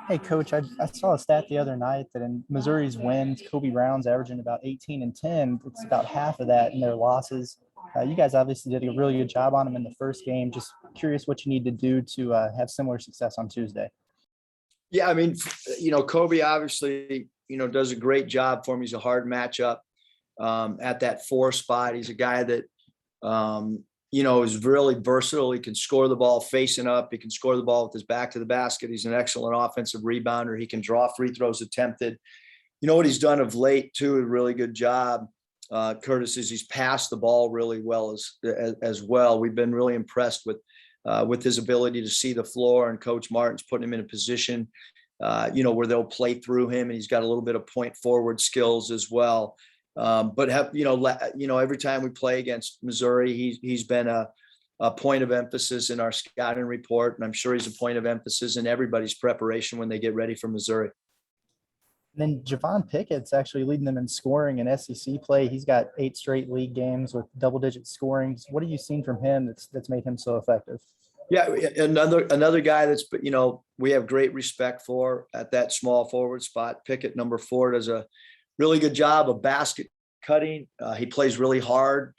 Hey, Coach, I saw a stat the other night that in Missouri's wins, Kobe Brown's averaging about 18 and 10. It's about half of that in their losses. You guys obviously did a really good job on them in the first game. Just curious what you need to do to have similar success on Tuesday. Yeah, I mean, Kobe obviously, does a great job for him. He's a hard matchup at that 4 spot. He's a guy that, is really versatile. He can score the ball facing up. He can score the ball with his back to the basket. He's an excellent offensive rebounder. He can draw free throws attempted. You know what he's done of late too, a really good job, Curtis, is he's passed the ball really well as well. We've been really impressed with his ability to see the floor, and Coach Martin's putting him in a position, where they'll play through him, and he's got a little bit of point forward skills as well. But every time we play against Missouri, he's been a point of emphasis in our scouting report, and I'm sure he's a point of emphasis in everybody's preparation when they get ready for Missouri. And then Javon Pickett's actually leading them in scoring in SEC play. He's got 8 straight league games with double-digit scorings. What have you seen from him that's made him so effective? Yeah, another guy that's, we have great respect for at that small forward spot. Pickett, number 4, does a really good job of basket cutting. He plays really hard.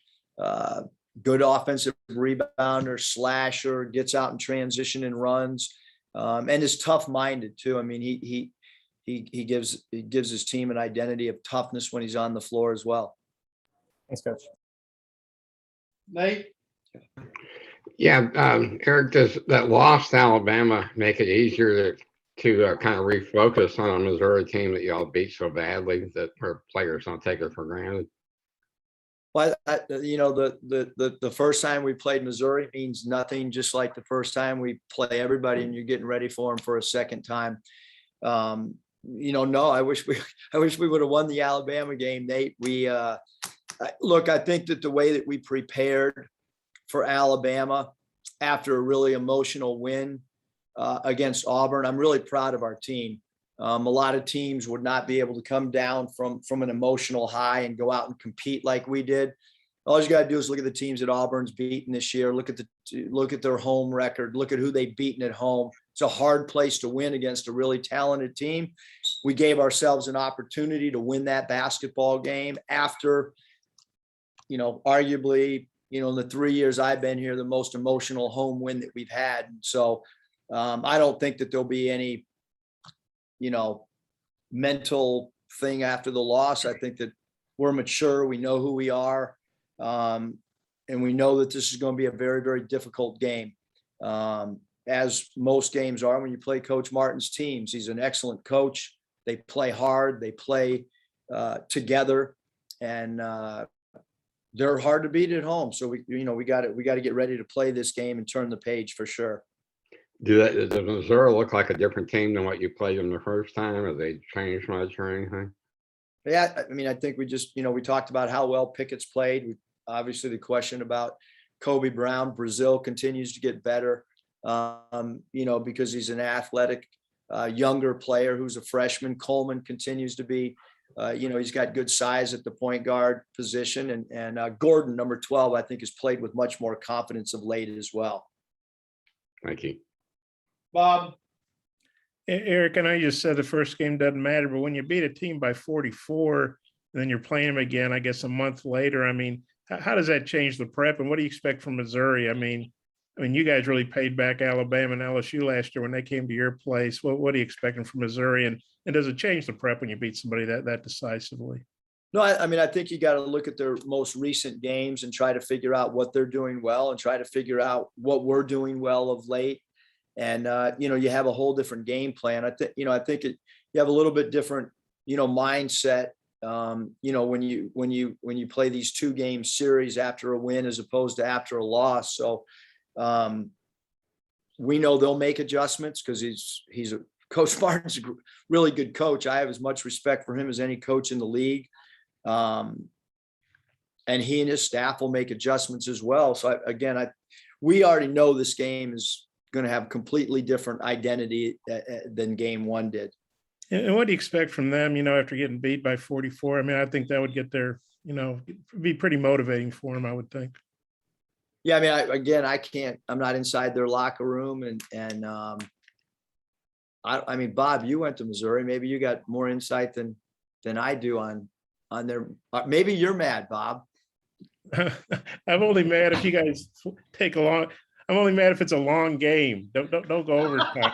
Good offensive rebounder, slasher, gets out in transition and runs, and is tough-minded too. I mean, he gives his team an identity of toughness when he's on the floor as well. Thanks, Coach. Nate? Yeah, Eric, does that loss to Alabama make it easier to kind of refocus on a Missouri team that y'all beat so badly that where players don't take it for granted? Well, the first time we played Missouri means nothing, just like the first time we play everybody and you're getting ready for them for a second time. No, I wish we would have won the Alabama game, Nate. I think that the way that we prepared for Alabama after a really emotional win against Auburn, I'm really proud of our team. A lot of teams would not be able to come down from an emotional high and go out and compete like we did. All you got to do is look at the teams that Auburn's beaten this year. Look at their home record. Look at who they've beaten at home. It's a hard place to win against a really talented team. We gave ourselves an opportunity to win that basketball game after, arguably, in the 3 years I've been here, the most emotional home win that we've had. So I don't think that there'll be any, mental thing after the loss. I think that we're mature. We know who we are. And we know that this is going to be a very, very difficult game. As most games are when you play Coach Martin's teams. He's an excellent coach. They play hard. They play together, and they're hard to beat at home. So we got to get ready to play this game and turn the page for sure. Does Missouri look like a different team than what you played them the first time? Have they changed much or anything? Yeah, I mean, I think we just, we talked about how well Pickett's played. Obviously, the question about Kobe Brown, Brazil continues to get better, because he's an athletic, younger player who's a freshman. Coleman continues to be, he's got good size at the point guard position. And Gordon, number 12, I think has played with much more confidence of late as well. Thank you. Bob? Eric, I know you just said the first game doesn't matter, but when you beat a team by 44, and then you're playing them again, I guess a month later, I mean, how does that change the prep, and what do you expect from Missouri? I mean, you guys really paid back Alabama and LSU last year when they came to your place. What are you expecting from Missouri, and does it change the prep when you beat somebody that decisively? No, I think you got to look at their most recent games and try to figure out what they're doing well and try to figure out what we're doing well of late. And, you have a whole different game plan. I think you have a little bit different, mindset, when you play these 2-game series after a win as opposed to after a loss. So we know they'll make adjustments because he's a Coach Martin's a really good coach. I have as much respect for him as any coach in the league. And he and his staff will make adjustments as well. So we already know this game is going to have completely different identity than game 1 did. And what do you expect from them, after getting beat by 44? I mean, I think that would get their, be pretty motivating for them, I would think. Yeah. I mean, I'm not inside their locker room and I mean, Bob, you went to Missouri. Maybe you got more insight than I do on their. Maybe you're mad, Bob. I'm only mad if you guys take a long. I'm only mad if it's a long game. Don't go overtime.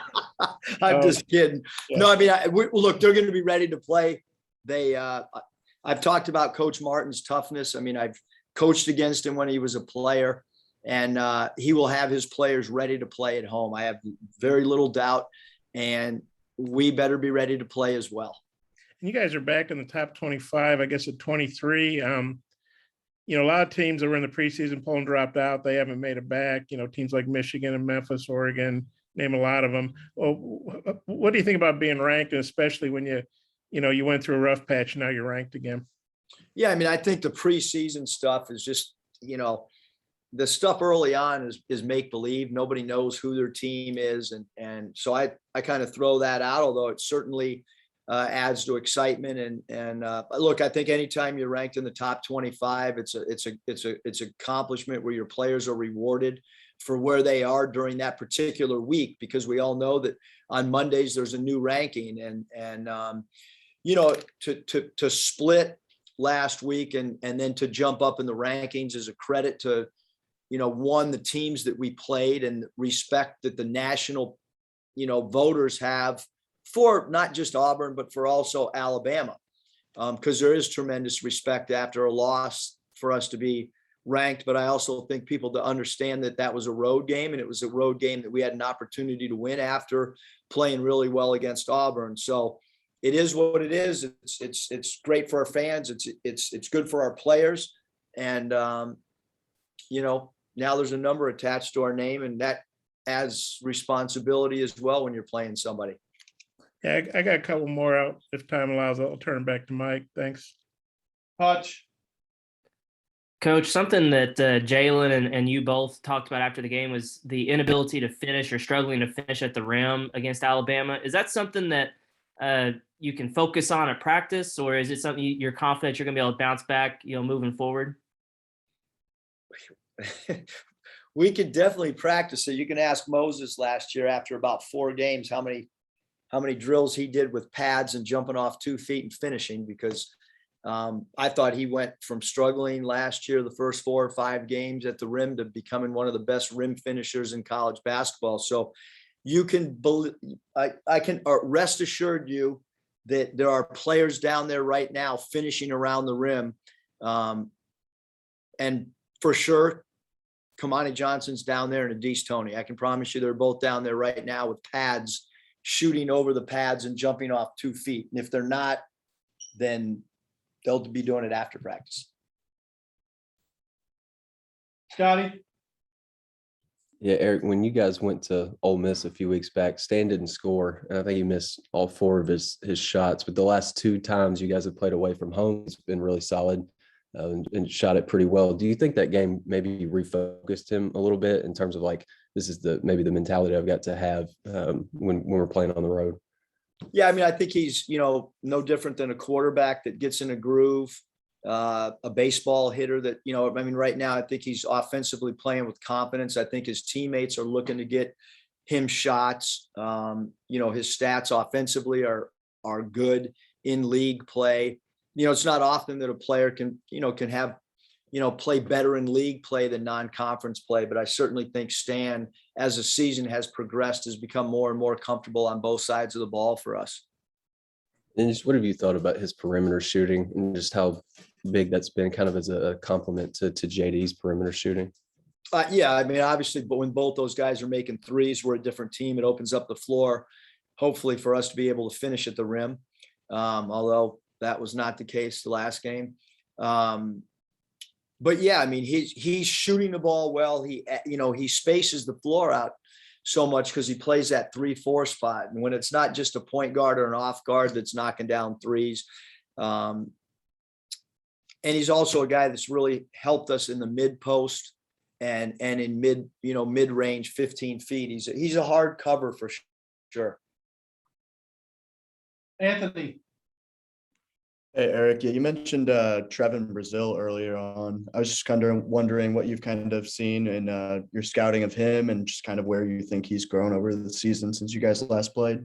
I'm just kidding. Yeah. No, I mean, look, they're going to be ready to play. I've talked about Coach Martin's toughness. I mean, I've coached against him when he was a player, and he will have his players ready to play at home. I have very little doubt, and we better be ready to play as well. And you guys are back in the top 25, I guess, at 23. A lot of teams that were in the preseason poll and dropped out. They haven't made it back. Teams like Michigan and Memphis, Oregon, name a lot of them. Well, what do you think about being ranked, and especially when you went through a rough patch, now you're ranked again? Yeah, I mean, I think the preseason stuff is just, the stuff early on is make believe. Nobody knows who their team is, and so I kind of throw that out. Although it certainly adds to excitement. And look, I think anytime you're ranked in the top 25, it's an accomplishment where your players are rewarded for where they are during that particular week, because we all know that on Mondays there's a new ranking, and to split last week and then to jump up in the rankings is a credit to one, the teams that we played, and respect that the national voters have for not just Auburn, but for also Alabama, because there is tremendous respect after a loss for us to be ranked. But I also think people to understand that was a road game, and it was a road game that we had an opportunity to win after playing really well against Auburn. So it is what it is. It's great for our fans. It's good for our players. And, now there's a number attached to our name, and that adds responsibility as well when you're playing somebody. Yeah, I got a couple more out if time allows. I'll turn back to Mike. Thanks. Hutch. Coach, something that Jalen and you both talked about after the game was the inability to finish, or struggling to finish at the rim against Alabama. Is that something that you can focus on at practice, or is it something you're confident you're going to be able to bounce back, moving forward? We could definitely practice it. You can ask Moses last year after about 4 games how many drills he did with pads and jumping off 2 feet and finishing, because I thought he went from struggling last year, the first 4 or 5 games at the rim, to becoming one of the best rim finishers in college basketball. So you can believe, I can rest assured you that there are players down there right now finishing around the rim. And for sure, Kamani Johnson's down there, and Adese Toney. I can promise you they're both down there right now with pads, shooting over the pads and jumping off 2 feet. And if they're not, then they'll be doing it after practice. Scotty. Yeah, Eric, when you guys went to Ole Miss a few weeks back, Stan didn't score, and I think he missed all 4 of his shots. But the last 2 times you guys have played away from home, it's been really solid and shot it pretty well. Do you think that game maybe refocused him a little bit in terms of like, this is maybe the mentality I've got to have when we're playing on the road? Yeah, I mean, I think he's, no different than a quarterback that gets in a groove, a baseball hitter that, right now I think he's offensively playing with confidence. I think his teammates are looking to get him shots. His stats offensively are good in league play. It's not often that a player can have, play better in league play than non-conference play. But I certainly think Stan, as the season has progressed, has become more and more comfortable on both sides of the ball for us. And just what have you thought about his perimeter shooting and just how big that's been kind of as a compliment to JD's perimeter shooting? Yeah, I mean, obviously, but when both those guys are making threes, we're a different team. It opens up the floor, hopefully, for us to be able to finish at the rim. Although that was not the case the last game. But yeah, I mean, he's shooting the ball well. He spaces the floor out so much because he plays that 3-4 spot. And when it's not just a point guard or an off guard that's knocking down threes. And he's also a guy that's really helped us in the mid post and in mid range, 15 feet. He's a hard cover for sure. Anthony. Hey, Eric, yeah, you mentioned Trevin Brazil earlier on. I was just kind of wondering what you've kind of seen in your scouting of him and just kind of where you think he's grown over the season since you guys last played.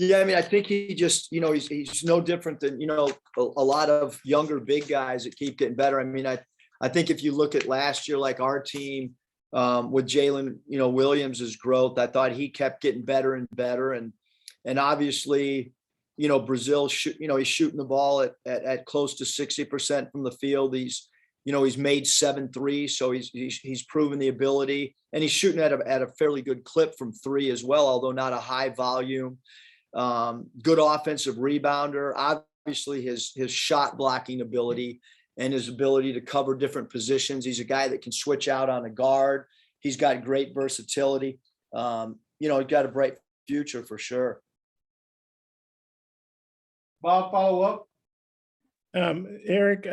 Yeah, I mean, I think he just, he's no different than, a lot of younger big guys that keep getting better. I mean, I think if you look at last year, like our team with Jalen, Williams's growth, I thought he kept getting better and better. And obviously, Brazil, he's shooting the ball at close to 60% from the field. He's made 7 threes, so he's proven the ability, and he's shooting at a fairly good clip from 3 as well, although not a high volume. Good offensive rebounder. Obviously, his shot blocking ability and his ability to cover different positions. He's a guy that can switch out on a guard. He's got great versatility. He's got a bright future for sure. Bob, follow up. Eric,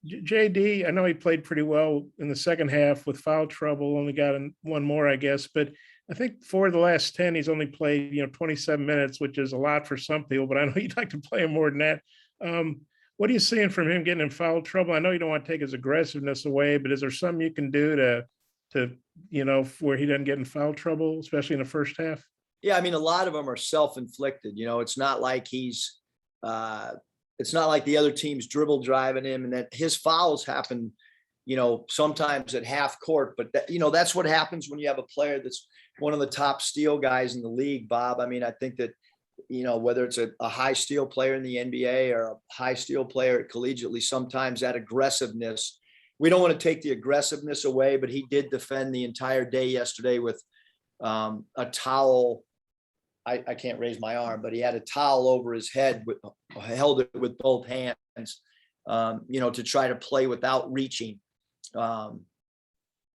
JD, I know he played pretty well in the second half with foul trouble, only got one more, I guess, but I think for the last 10, he's only played, 27 minutes, which is a lot for some people, but I know you'd like to play him more than that. What are you seeing from him getting in foul trouble? I know you don't want to take his aggressiveness away, but is there something you can do to where he doesn't get in foul trouble, especially in the first half? Yeah, I mean, a lot of them are self-inflicted. It's not like it's not like the other team's dribble driving him, and that his fouls happen, sometimes at half court. But that's what happens when you have a player that's one of the top steal guys in the league, Bob. I mean, I think that, whether it's a high steal player in the NBA or a high steal player collegiately, sometimes that aggressiveness, we don't want to take the aggressiveness away, but he did defend the entire day yesterday with a towel. I can't raise my arm, but he had a towel over his head, held it with both hands, to try to play without reaching. I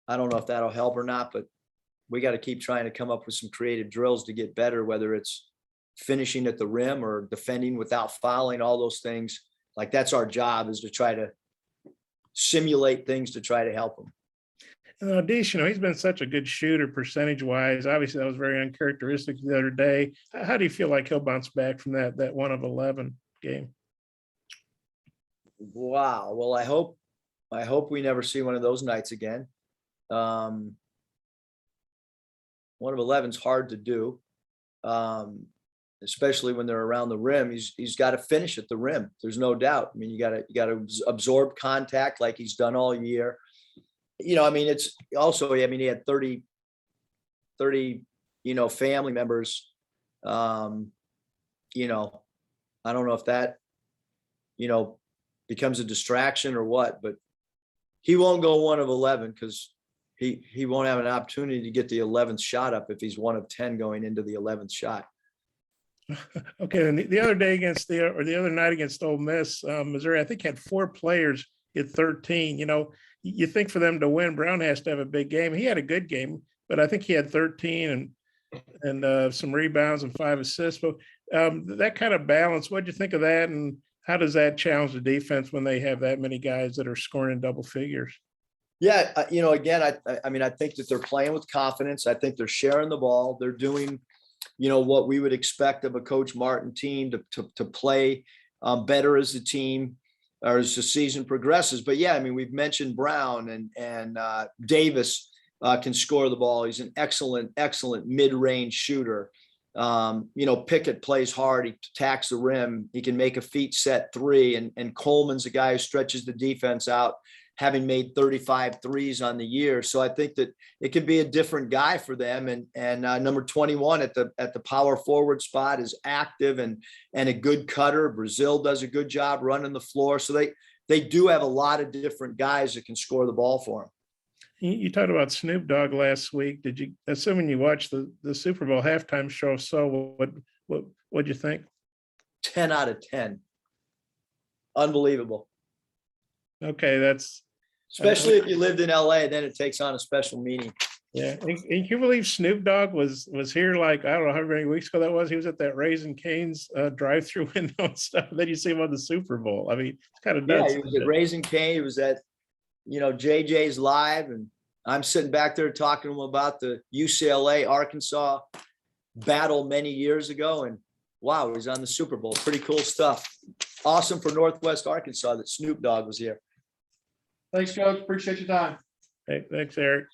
don't know if that'll help or not, but we got to keep trying to come up with some creative drills to get better, whether it's finishing at the rim or defending without fouling, all those things. Like, that's our job, is to try to simulate things to try to help him. And Deesh, he's been such a good shooter percentage-wise. Obviously, that was very uncharacteristic the other day. How do you feel like he'll bounce back from that 1 of 11 game? Wow. Well, I hope we never see one of those nights again. 1 of 11's hard to do, especially when they're around the rim. He's got to finish at the rim. There's no doubt. I mean, you got to absorb contact like he's done all year. I mean, it's also, he had 30, family members. I don't know if that, becomes a distraction or what, but he won't go 1 of 11 because he won't have an opportunity to get the 11th shot up if he's 1 of 10 going into the 11th shot. Okay. And the other day the other night against Ole Miss, Missouri, I think had 4 players hit 13. You think for them to win, Brown has to have a big game. He had a good game, but I think he had 13 and some rebounds and 5 assists. But that kind of balance, what'd you think of that? And how does that challenge the defense when they have that many guys that are scoring in double figures? Yeah. Again, I think that they're playing with confidence. I think they're sharing the ball. They're doing, what we would expect of a Coach Martin team to play better as a team, or as the season progresses. But yeah, I mean, we've mentioned Brown and Davis can score the ball. He's an excellent mid-range shooter. Pickett plays hard. He attacks the rim. He can make a feet set 3. And Coleman's a guy who stretches the defense out, having made 35 threes on the year. So I think that it could be a different guy for them. And number 21 at the power forward spot is active and a good cutter. Brazil does a good job running the floor. So they do have a lot of different guys that can score the ball for them. You talked about Snoop Dogg last week. Did you, assuming you watched the Super Bowl halftime show, so what'd you think? 10 out of 10. Unbelievable. Okay, that's especially if you lived in LA, then it takes on a special meaning. Yeah, and can you believe Snoop Dogg was here, like, I don't know how many weeks ago that was. He was at that Raising Cane's drive-through window and stuff. Then you see him on the Super Bowl. I mean, it's kind of nuts. Yeah, he was at Raising Cane. He was at JJ's Live, and I'm sitting back there talking to him about the UCLA Arkansas battle many years ago, and wow, he's on the Super Bowl. Pretty cool stuff. Awesome for Northwest Arkansas that Snoop Dogg was here. Thanks, Coach. Appreciate your time. Hey, thanks, Eric.